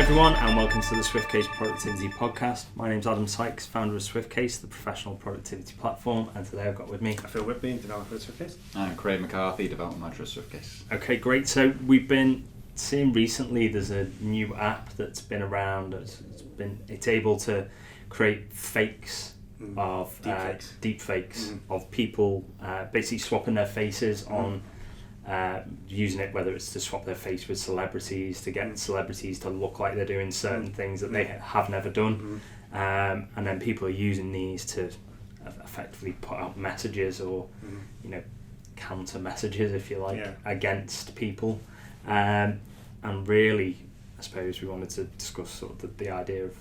everyone, and welcome to the SwiftCase Productivity Podcast. My name's Adam Sykes, founder of SwiftCase, the professional productivity platform, and today I've got with me Phil Whitby, developer at SwiftCase. And Craig McCarthy, development manager at SwiftCase. Okay, great. So we've been seeing recently there's a new app that's been around. It's able to create fakes of deepfakes of people basically swapping their faces on. Using it, whether it's to swap their face with celebrities, to get celebrities to look like they're doing certain things that they have never done, and then people are using these to effectively put out messages or counter messages, if you like, against people, and really I suppose we wanted to discuss sort of the idea of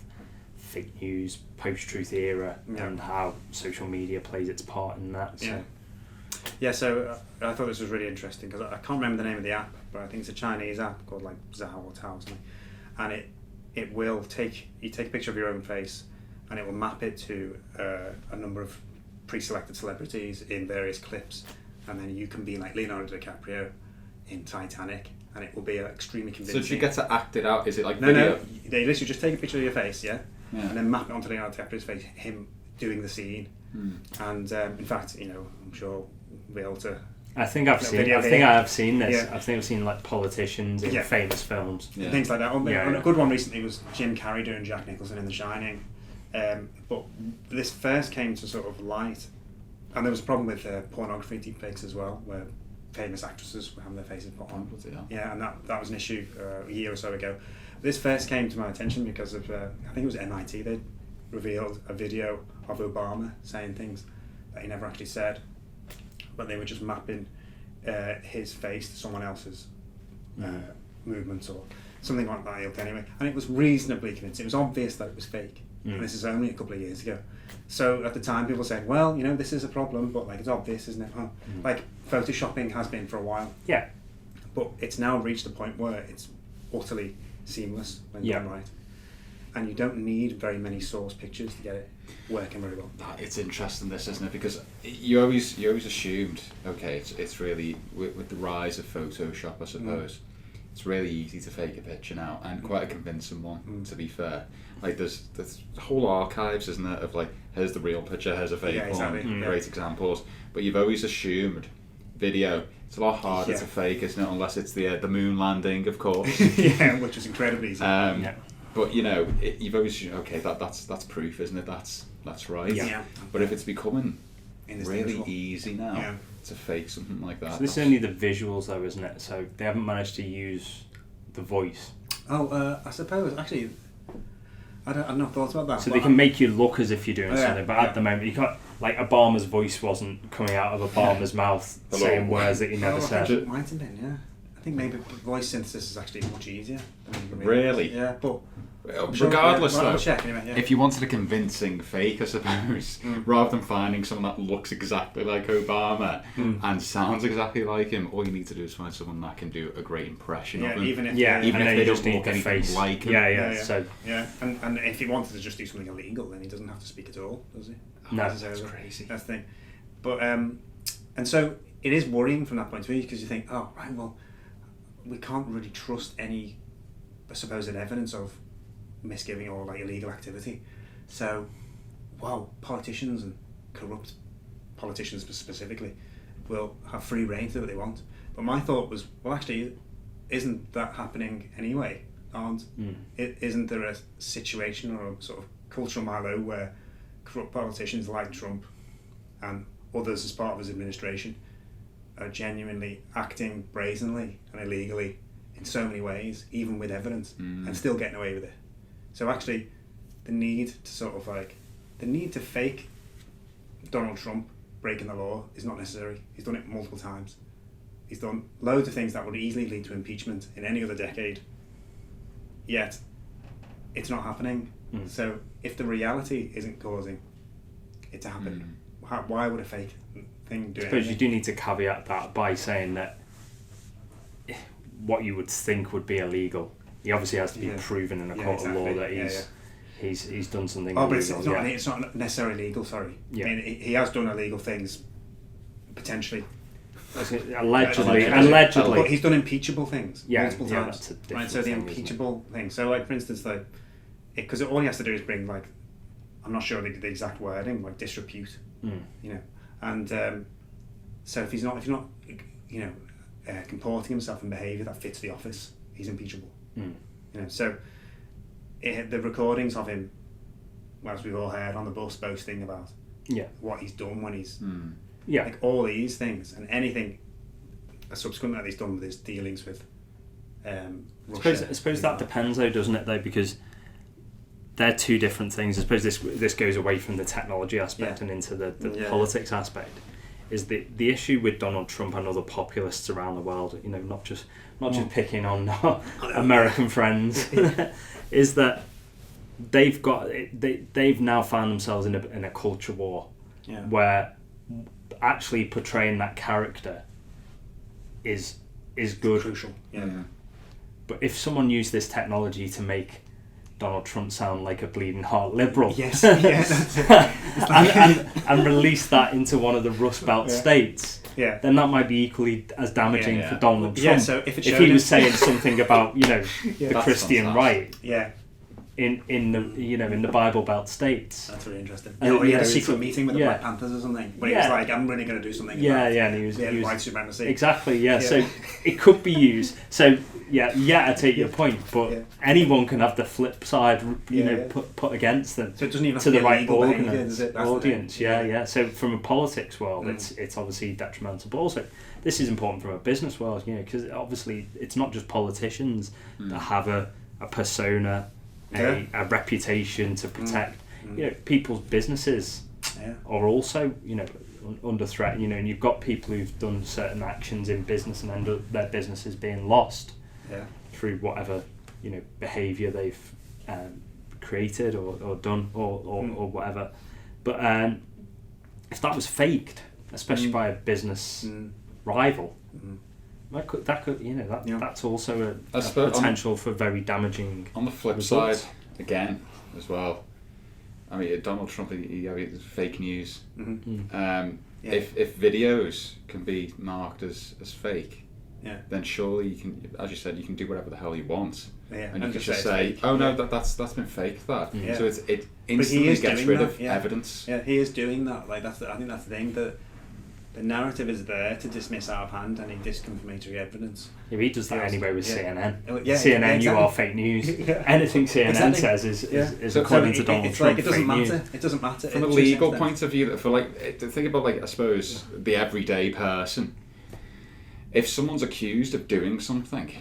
fake news, post-truth era, and how social media plays its part in that. So I thought this was really interesting because I can't remember the name of the app, but I think it's a Chinese app called like Zhao or Tao or something, and it will take a picture of your own face and it will map it to a number of pre-selected celebrities in various clips, and then you can be like Leonardo DiCaprio in Titanic and it will be extremely convincing. So do you get to act it out? Is it like video? No, they literally just take a picture of your face, and then map it onto Leonardo DiCaprio's face, him doing the scene, and in fact, I'm sure we'll be able to. I think I've seen this. Yeah. I think I've seen like politicians in famous films, things like that. A good one recently was Jim Carrey doing Jack Nicholson in The Shining, but this first came to sort of light, and there was a problem with pornography deepfakes as well, where famous actresses were having their faces put on. And that was an issue a year or so ago. This first came to my attention because of I think it was MIT. They revealed a video of Obama saying things that he never actually said, but they were just mapping his face to someone else's movements or something like that ilk anyway. And it was reasonably convincing. It was obvious that it was fake. And this is only a couple of years ago. So at the time people said, well, this is a problem, but like it's obvious, isn't it? Like photoshopping has been for a while. Yeah. But it's now reached a point where it's utterly seamless when done right. And you don't need very many source pictures to get it working very well. It's interesting, this, isn't it? Because you always assumed, okay, it's really with the rise of Photoshop, I suppose, it's really easy to fake a picture now, and quite a convincing one, to be fair. Like there's whole archives, isn't it, of like, here's the real picture, here's a fake one, great examples. But you've always assumed video. It's a lot harder to fake, isn't it? Unless it's the moon landing, of course. Which is incredibly easy. But you've always assumed, okay, that's proof, isn't it? That's right. Yeah. But if it's becoming really easy now to fake something like that. So this is only the visuals though, isn't it? So they haven't managed to use the voice. I suppose actually I've not thought about that. So they can make you look as if you're doing something, but at the moment you can't. Like Obama's voice wasn't coming out of Obama's mouth saying words that he never said. It might have been, I think maybe voice synthesis is actually much easier than really? Yeah, but regardless though, anyway, if you wanted a convincing fake, I suppose, rather than finding someone that looks exactly like Obama and sounds exactly like him, all you need to do is find someone that can do a great impression of him. Even if they don't look anything like him. So and if he wanted to just do something illegal, then he doesn't have to speak at all, does he? No, that's crazy. That's the thing. But and so it is worrying from that point of view, because you think, oh right, well, we can't really trust any supposed evidence of misgiving or like illegal activity. So, politicians and corrupt politicians specifically will have free rein to do what they want. But my thought was, well, actually, isn't that happening anyway? Isn't there a situation or a sort of cultural milieu where corrupt politicians like Trump and others as part of his administration are genuinely acting brazenly and illegally in so many ways, even with evidence, and still getting away with it? So actually, the need to fake Donald Trump breaking the law is not necessary. He's done it multiple times. He's done loads of things that would easily lead to impeachment in any other decade, yet it's not happening. So if the reality isn't causing it to happen, why would a fake thing do it? I suppose you do need to caveat that by saying that what you would think would be illegal, he obviously has to be proven in a court of law that he's done something illegal. But it's not necessarily legal, sorry. I mean, he has done illegal things, potentially. Allegedly. But he's done impeachable things multiple times. That's a different right, so the thing, impeachable thing. So, like, for instance, like, because all he has to do is bring, like, I'm not sure the exact wording, like disrepute, you know, and so if he's not, you know, comporting himself in behaviour that fits the office, he's impeachable. You know, so the recordings of him, well, as we've all heard, on the bus boasting about what he's done when he's like all these things and anything subsequent that he's done with his dealings with Russia. I suppose that depends though, doesn't it though, because they're two different things. I suppose this goes away from the technology aspect and into the politics aspect. Is the issue with Donald Trump and other populists around the world, you know, not just picking on American friends, is that they've now found themselves in a culture war where actually portraying that character is good. Crucial. But if someone used this technology to make Donald Trump sound like a bleeding heart liberal, that's it. and release that into one of the Rust Belt states, then that might be equally as damaging for Donald Trump. So if he was saying something about, you know, the Christian right, in the, you know, in the Bible Belt states. That's really interesting. Or he had a secret meeting with the Black Panthers or something, where he was like, I'm really going to do something about and he was white supremacy. Exactly, so it could be used. So I take your point, but anyone can have the flip side, you know, put against them. So it doesn't even to the right audience. So from a politics world, it's obviously detrimental, but also this is important from a business world, you know, because obviously it's not just politicians that have a persona, a reputation to protect. You know, people's businesses are also, you know, under threat. You know, and you've got people who've done certain actions in business and end up their businesses being lost through whatever, you know, behaviour they've created or done or whatever. But if that was faked, especially by a business rival, that could you know that's also a potential for very damaging. On the flip results. side, again, as well, I mean, Donald Trump, it's fake news. If videos can be marked as fake, then surely you can, as you said, you can do whatever the hell you want, and you can just say, "Oh no, that's been faked." So it instantly gets rid of evidence. Yeah, he is doing that. Like I think that's the thing, that the narrative is there to dismiss out of hand any disconfirmatory evidence. Yeah, he does that anyway with CNN. CNN, exactly. you are fake news. Anything CNN says is according to Donald Trump. Like, it doesn't matter. It doesn't matter. From a legal point of view, for like, think about, like, I suppose the everyday person. If someone's accused of doing something,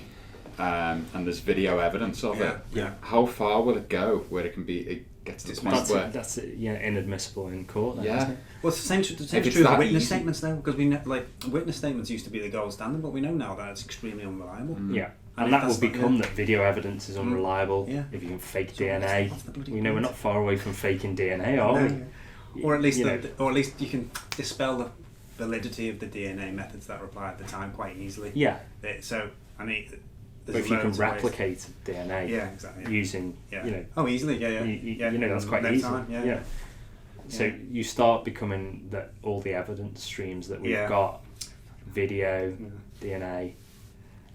and there's video evidence of it, how far will it go where it can be? It gets to the point where that's inadmissible in court. Then, isn't it? Well, it's the same true of witness statements though, because we know, like, witness statements used to be the gold standard, but we know now that it's extremely unreliable. And that will become that video evidence is unreliable if you can fake DNA. We know we're not far away from faking DNA, are we? Or at least you can dispel the validity of the DNA methods that were applied at the time quite easily. So I mean, but if you can replicate DNA using easily, you know, that's quite easy. So you start becoming that all the evidence streams that we've got, video, DNA,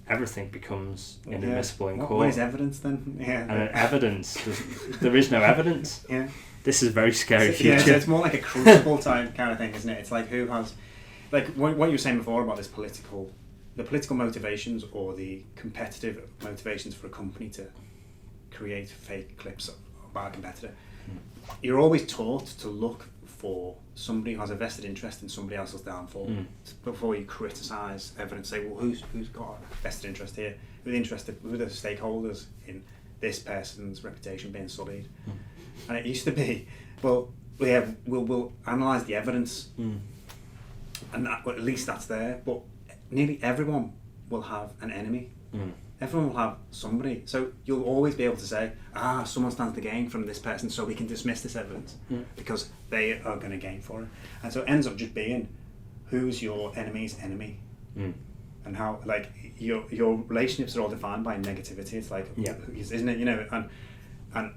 everything becomes inadmissible in court. What is evidence then? And evidence, there is no evidence. This is a very scary future. So it's more like a crucible type kind of thing, isn't it? It's like who has, like what you were saying before about this the political motivations or the competitive motivations for a company to create fake clips about a competitor. You're always taught to look for somebody who has a vested interest in somebody else's downfall before you criticise evidence. Say, well, who's got a vested interest here? Who are the stakeholders in this person's reputation being sullied? And it used to be, we'll analyse the evidence, and at least that's there. But nearly everyone will have an enemy. Everyone will have somebody. So you'll always be able to say, someone stands to gain from this person, so we can dismiss this evidence because they are going to gain for it. And so it ends up just being, who's your enemy's enemy? And how, like, your relationships are all defined by negativity. It's like, isn't it? You know, and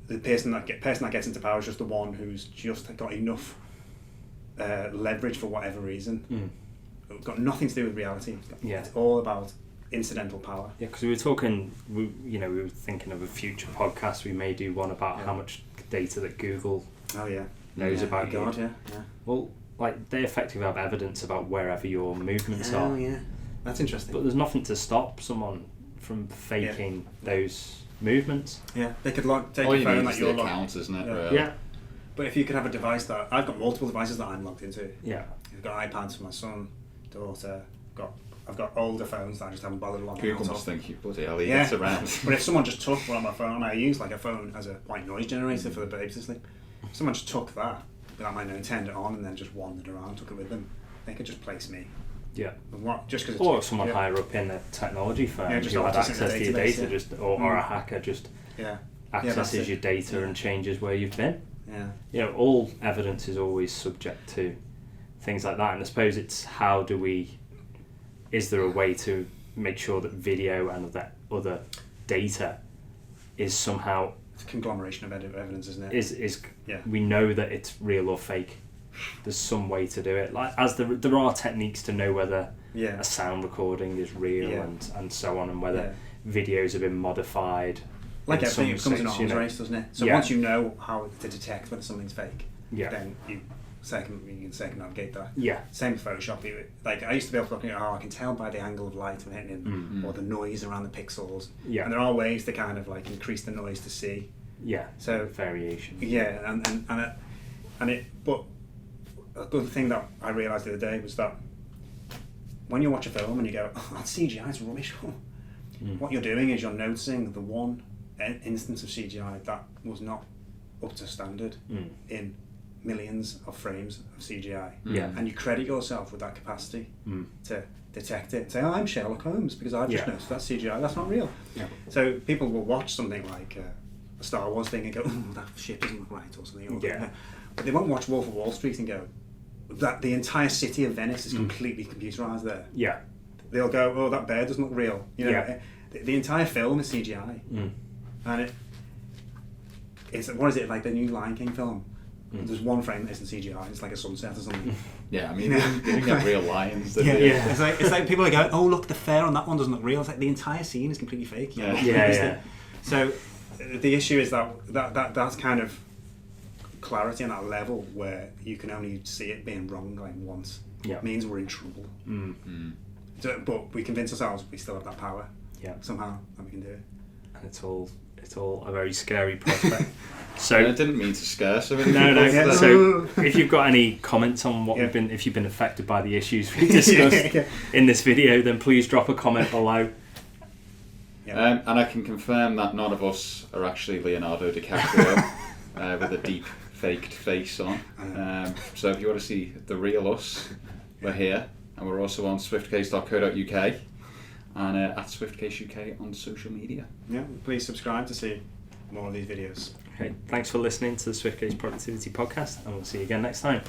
the person that gets into power is just the one who's just got enough leverage for whatever reason. got nothing to do with reality. Yeah. It's all about incidental power. Yeah, because we were thinking of a future podcast. We may do one about how much data that Google knows about you. God, yeah. Well, like, they effectively have evidence about wherever your movements are. Oh, yeah. That's interesting. But there's nothing to stop someone from faking those movements. Yeah, they could take all your you phone need like is you're the logged. account, isn't it? Yeah. Really? Yeah. But if you could have a device that... I've got multiple devices that I'm logged into. Yeah. I've got iPads for my son, daughter. I've got older phones that I just haven't bothered logging Google out must of. think you bloody hell, he gets around. But if someone just took one of my phone, I use like a phone as a white noise generator for the babes to sleep. If someone just took that without my knowing, turned it on, and then just wandered around, took it with them, they could just place me. Yeah. Just because. Or someone higher up in the technology firm just who had access access to your data, database, or a hacker just accesses your data and changes where you've been. Yeah. You know, all evidence is always subject to things like that, and I suppose it's is there a way to make sure that video and that other data is somehow... It's a conglomeration of evidence, isn't it? We know that it's real or fake. There's some way to do it. Like, as there are techniques to know whether a sound recording is real and so on, and whether videos have been modified. Like everything, it becomes an arms race, doesn't it? So once you know how to detect whether something's fake, then you can circumnavigate that. Yeah. Same with Photoshop. Like, I used to be able to look at I can tell by the angle of light I'm hitting or the noise around the pixels. Yeah. And there are ways to kind of like increase the noise to see. Yeah. So variation. Yeah, but a good thing that I realised the other day was that when you watch a film and you go, "Oh, that's CGI, it's rubbish," what you're doing is you're noticing the one instance of CGI that was not up to standard in millions of frames of CGI. Yeah. And you credit yourself with that capacity to detect it and say, "Oh, I'm Sherlock Holmes because I've just noticed that's CGI, that's not real." Yeah. So people will watch something like a Star Wars thing and go, "Oh, that ship doesn't look right," or something. But they won't watch Wolf of Wall Street and go, "That the entire city of Venice is completely computerized there." Yeah. They'll go, "Oh, that bear doesn't look real." You know, the entire film is CGI. And it's what is it, like the new Lion King film? There's one frame that isn't CGI. It's like a sunset or something. Yeah, I mean, they didn't get real lions. It's like people are going, "Oh, look, the fair on that one doesn't look real." It's like the entire scene is completely fake. So the issue is that's kind of clarity on that level where you can only see it being wrong like once. Means we're in trouble. So, but we convince ourselves we still have that power. Somehow, and we can do it. And it's all a very scary prospect. So I didn't mean to scare so many people. So if you've got any comments on what if you've been affected by the issues we discussed in this video, then please drop a comment below. And I can confirm that none of us are actually Leonardo DiCaprio with a deep faked face on. So if you want to see the real us, we're here, and we're also on swiftcase.co.uk and at SwiftCase UK on social media. Yeah, please subscribe to see more of these videos. Okay, thanks for listening to the SwiftCase Productivity Podcast, and we'll see you again next time.